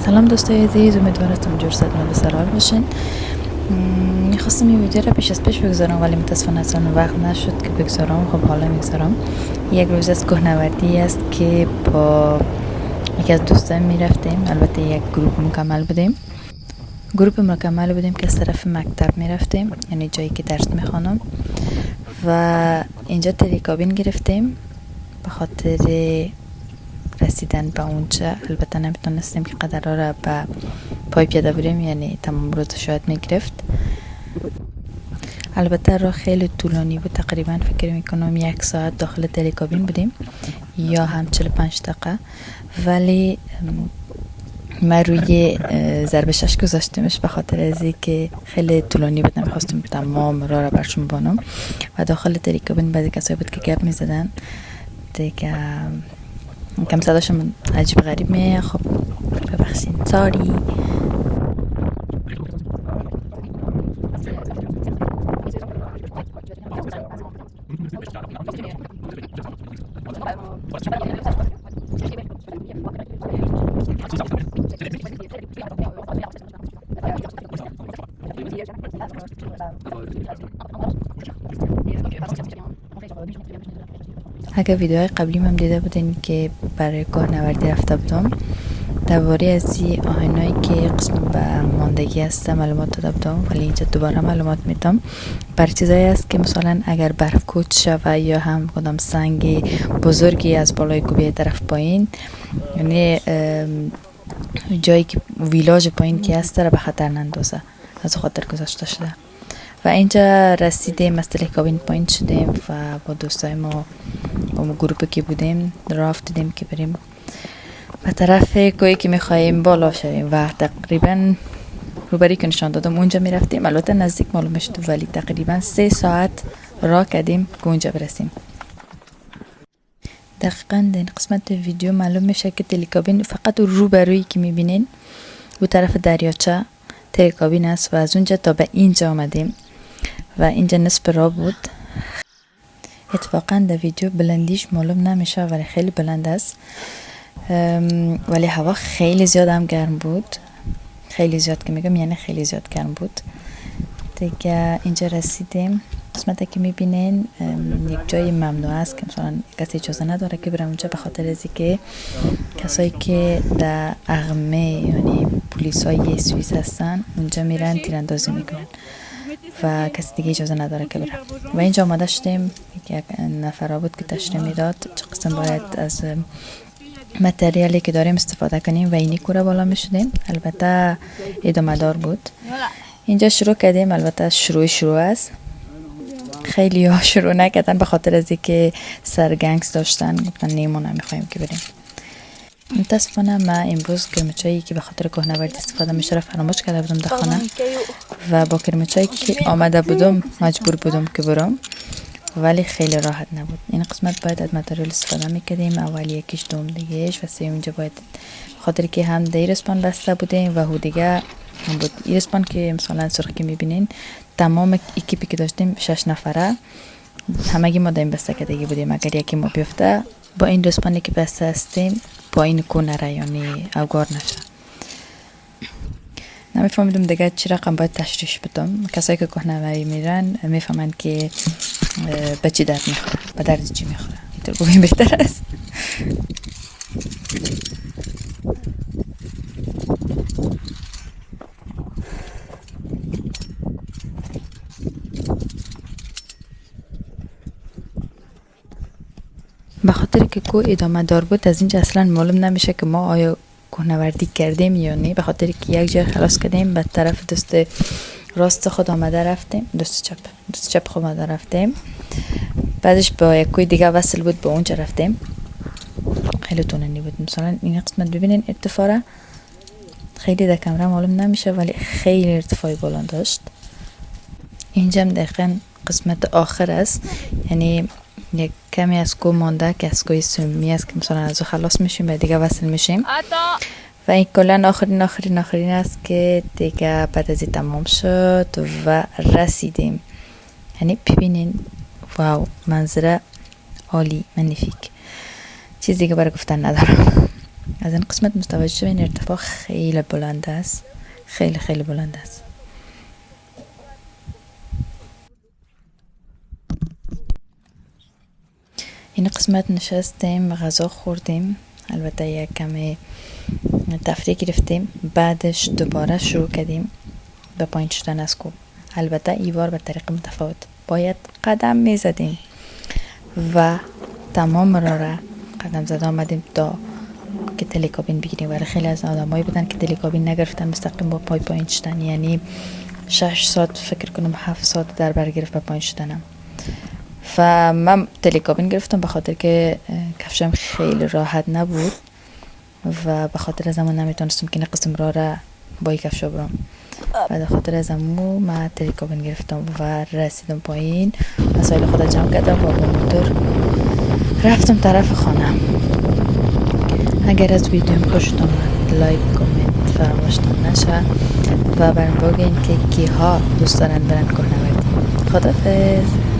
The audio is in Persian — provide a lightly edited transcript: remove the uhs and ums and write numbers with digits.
سلام دوستای عزیز، امیدوارم جور صدمت و سرحال باشین. میخواستم این ویدیو را پیش از پیش بگذارم ولی متاسفانه اصلا وقت نشد که بگذارم. خب حالا میگذارم. یک روز از کوهنوردی است که با یکی از دوستان میرفتیم. البته یک گروه مکمل بودیم که از طرف مکتب میرفتیم، یعنی جایی که درس میخوانم، و اینجا تریکابین گرفتیم به خاطر رسیدن به اونجا. البته نمیتونستیم که قدر را به پای پیاده بریم، یعنی تمام روز شاید میگرفت. البته راه خیلی طولانی بود، تقریبا فکر میکنم 1 ساعت داخل تریکابین بودیم یا هم 45 دقیقه، ولی من روی ضرب 6 گذاشتمش به خاطر از اینکه خیلی طولانی بود، نمیخواستم تمام راه را برشون بانم. و داخل تریکابین بعضی کسایی بود که گپ میزدن دیگه، کم صداشم عجیب غریب میه. خب ببخشید، ساری. اگر ویدیوهای قبلی هم دیده بودین که برای کوهنوردی رفته بودم، درباره از این آهنایی که قسم به ماندگی هست معلومات داده بودم، ولی اینجا دوباره معلومات میدم. برای چیزایی است که مثلا اگر برف کوچ شوه یا هم کدام سنگ بزرگی از بالای کوبی طرف پایین، یعنی جایی که ویلاژ پایین که هست را به خطر نندازه، از خاطر گذاشته شده. و اینجا رسیدیم، از تریکابین پایین شدیم و با دوستای ما گروپی که بودیم راه افتادیم که بریم به طرف کوهی که میخواییم بالا شویم. و تقریبا روبری که نشان دادم اونجا میرفتیم، البته نزدیک معلوم شد، ولی تقریبا 3 ساعت راه کردیم که اونجا برسیم. دقیقا در این قسمت ویدیو معلوم میشه که تریکابین فقط روبرویی که میبینین و طرف دریاچه تریکابین است و از اونجا تا به اینجا آمدیم و اینجا نصف راه بود. اتفاقا در ویدیو بلندیش معلوم نمیشه ولی خیلی بلند است، ولی هوا خیلی زیاد هم گرم بود. خیلی زیاد که میگم یعنی خیلی زیاد گرم بود دیگه. اینجا رسیدیم. قسمتی که میبینین یک جای ممنوع است که مثلا کسی اجازه نداره که برم اونجا، به خاطر از اینکه کسایی که در اغمه یعنی پلیس های سوئیس هستن اونجا میرن تیراندازی میکنن و کسی دیگه اجازه نداره که بره. و اینجا آماده شدیم، یک نفر بود که تشریح میداد چه قسم باید از متریالی که داریم استفاده کنیم و اینی کوره بالا میشدیم. البته ادامه دار بود. اینجا شروع کردیم، البته شروع است. خیلی ها شروع نکردن به خاطر از اینکه سرگنگس داشتن، گفتن نیمو نمیخوایم که بریم. متاسفانه من امروز کرمچایی که به خاطر کوهنوردی استفاده میشه را فراموش کرده بودم در خانه و با کرمچایی که آمده بودم مجبور بودم که برم، ولی خیلی راحت نبود. این قسمت باید از متریال استفاده میکردیم، اول یکیش، دوم دیگهش و سوم اینجا باید، خاطر که هم دیر اسپان بسته بودیم و هو دیگه هم بود. این اسپان که مثلا سرخ که میبینین تمام اکیپی که داشتیم 6 نفره همگی ما در این بسته کردگی بودیم. اگر یکی ما بیفته با این اسپانی که بسته هستیم پایین کو نره، یعنی اوگار نشه. نمیفهمیدم دیگه چی رقم باید تشریح بدم. کسایی که کوهنوردی میرن میفهمن که به چی درد میخوره، به درد چی میخوره. اینطور بگیم بهتر است. به خاطر که کوه ادامه دار بود، از اینجا اصلا معلوم نمیشه که ما آیا کوهنوردی کردیم یا نه، به خاطر که یک جای خلاص کردیم به طرف دست راست خود آمده رفتیم، دست چپ خود آمده رفتیم، بعدش با یک کوه دیگه وصل بود به اونجا رفتیم. خیلی طولانی بود. مثلا این قسمت ببینین ارتفاع خیلی در کامera معلوم نمیشه ولی خیلی ارتفاعی بلند داشت. اینجا هم دقیقا قسمت آخر است، یعنی یک کمی از کوه مانده که از کوه سومی است که مثلا از او خلاص میشیم و دیگه وصل میشیم و این کلن آخرین است که دیگه بعد از این تمام شد و رسیدیم. یعنی ببینین واو، منظره عالی، منیفیک. چیز دیگه برای گفتن ندارم. از این قسمت متوجه شوین ارتفاع خیلی بلند است، خیلی خیلی بلند است. این قسمت نشستیم غذا خوردیم، البته یک کمی تفریح گرفتیم، بعدش دوباره شروع کردیم به پایین شدن از کوه. البته ایوار به طریق متفاوت، باید قدم می زدیم و تمام را قدم زده آمدیم تا که تلکابین بگیریم. ولی خیلی از آدمایی بودن که تلکابین نگرفتن، مستقیم با پایین شدن، یعنی 6 ساعت فکر کنم 7 ساعت در بر گرفت به پایین شدنم. و من تلکابین گرفتم به خاطر که کفشم خیلی راحت نبود و به خاطر از همون نمیتونستم که قسم را با کفشا برم. و به خاطر از همون من تلکابین گرفتم و رسیدم پایین، وسایل خودم جمع کردم و با موتور رفتم طرف خانه. اگر از ویدیوم خوشتون اومد لایک کامنت فراموشتون نشه و برام بگین که کیها دوست دارن برن کوهنوردی. خداحافظ.